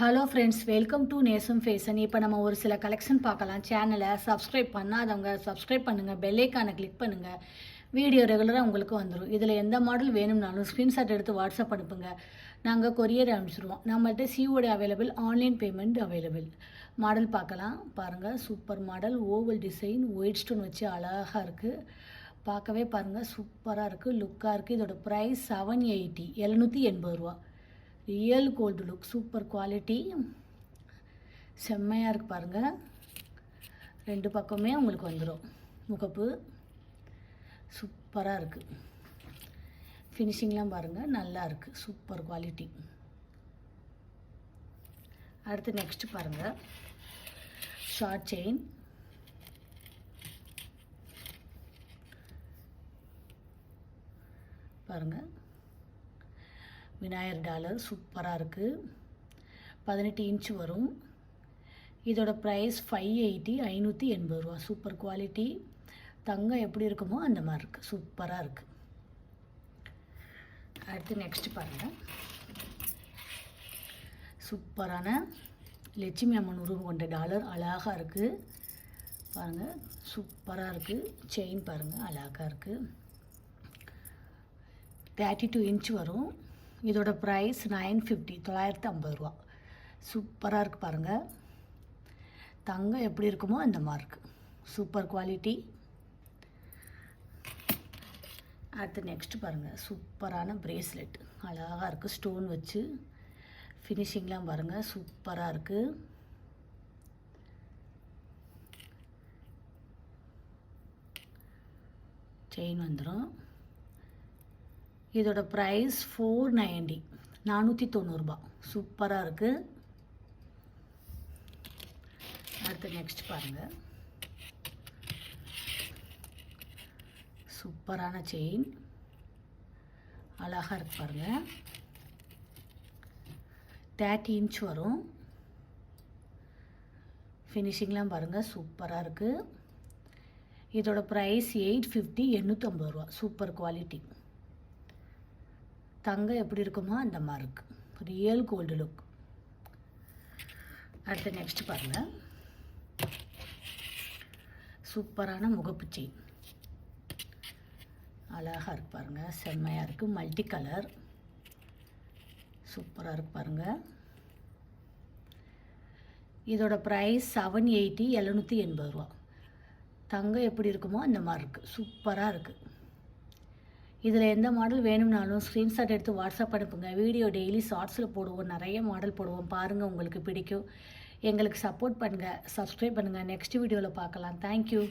Hello friends, welcome to நேசம் fashion. இப்போ நம்ம ஒரு சில கலெக்ஷன் பார்க்கலாம். சேனலை சப்ஸ்கிரைப் பண்ணாதவங்க சப்ஸ்கிரைப் பண்ணுங்கள், பெல்லைக்கானை கிளிக் பண்ணுங்கள். வீடியோ ரெகுலராக உங்களுக்கு வந்துடும். இதில் எந்த மாடல் வேணும்னாலும் ஸ்க்ரீன்ஷாட் எடுத்து வாட்ஸ்அப் அனுப்புங்க, நாங்கள் கொரியர் அனுப்பிச்சிடுவோம். நம்மள்ட்ட COD available, online payment available. Model பார்க்கலாம். பாருங்கள், super model, oval design, white stone வச்சு அழகாக இருக்குது. பார்க்கவே பாருங்கள், சூப்பராக இருக்குது, லுக்காக இருக்குது. இதோட ப்ரைஸ் 780, 780 ரூபா. Real gold look, super quality, செம்மையாக இருக்குது பாருங்கள். ரெண்டு பக்கமே உங்களுக்கு வந்துடும். முகப்பு சூப்பராக இருக்குது. ஃபினிஷிங்லாம் பாருங்கள், நல்லா இருக்குது, சூப்பர் குவாலிட்டி. அடுத்து நெக்ஸ்ட் பாருங்கள், ஷார்ட் செயின். பாருங்கள், விநாயகர் டாலர் சூப்பராக இருக்குது. 18 இன்ச் வரும். இதோட ப்ரைஸ் 580, 580 ரூபா. Super quality. தங்கம் எப்படி இருக்குமோ அந்த மாதிரி இருக்குது, சூப்பராக இருக்குது. அடுத்து நெக்ஸ்ட் பாருங்கள், சூப்பரான லட்சுமி அம்மன் உருவம் கொண்ட டாலர், அழகாக இருக்குது பாருங்கள், சூப்பராக இருக்குது. செயின் பாருங்கள், அழகாக இருக்குது. 32 இன்ச் வரும். இதோட ப்ரைஸ் 950, 950 ரூபா. சூப்பராக இருக்குது பாருங்கள். தங்கம் எப்படி இருக்குமோ அந்த மாதிரி இருக்குது, சூப்பர் குவாலிட்டி. அடுத்து நெக்ஸ்ட் பாருங்கள், சூப்பரான பிரேஸ்லெட், அழகாக இருக்குது, ஸ்டோன் வச்சு. ஃபினிஷிங்லாம் பாருங்கள், சூப்பராக இருக்குது. செயின் வந்துடும். இதோட ப்ரைஸ் 490, 490 ரூபா. சூப்பராக இருக்குது. அடுத்து நெக்ஸ்ட் பாருங்கள், சூப்பரான செயின், அழகாக இருக்கு பாருங்கள். 30 இன்ச் வரும். ஃபினிஷிங்லாம் பாருங்கள், சூப்பராக இருக்குது. இதோட ப்ரைஸ் 850, 850 ரூபா. Super quality. தங்கம் எப்படி இருக்குமோ அந்த மாதிரி இருக்குது, ரியல் கோல்டு லுக். அடுத்து நெக்ஸ்ட் பாருங்கள், சூப்பரான முகப்பு செயின், அழகாக இருக்கு பாருங்கள், செம்மையாக இருக்குது. மல்டி கலர், சூப்பராக இருக்கு பாருங்கள். இதோட ப்ரைஸ் 780, 780 ரூபா. தங்கம் எப்படி இருக்குமோ அந்த மாதிரி இருக்குது, சூப்பராக இருக்குது. இதில் எந்த மாடல் வேணும்னாலும் ஸ்க்ரீன்ஷாட் எடுத்து வாட்ஸ்அப் அனுப்புங்க. வீடியோ டெய்லி ஷார்ட்ஸில் போடுவோம், நிறைய மாடல் போடுவோம், பாருங்கள், உங்களுக்கு பிடிக்கும். எங்களுக்கு சப்போர்ட் பண்ணுங்கள், சப்ஸ்கிரைப் பண்ணுங்கள். நெக்ஸ்ட் வீடியோவில் பார்க்கலாம். தேங்க்யூ.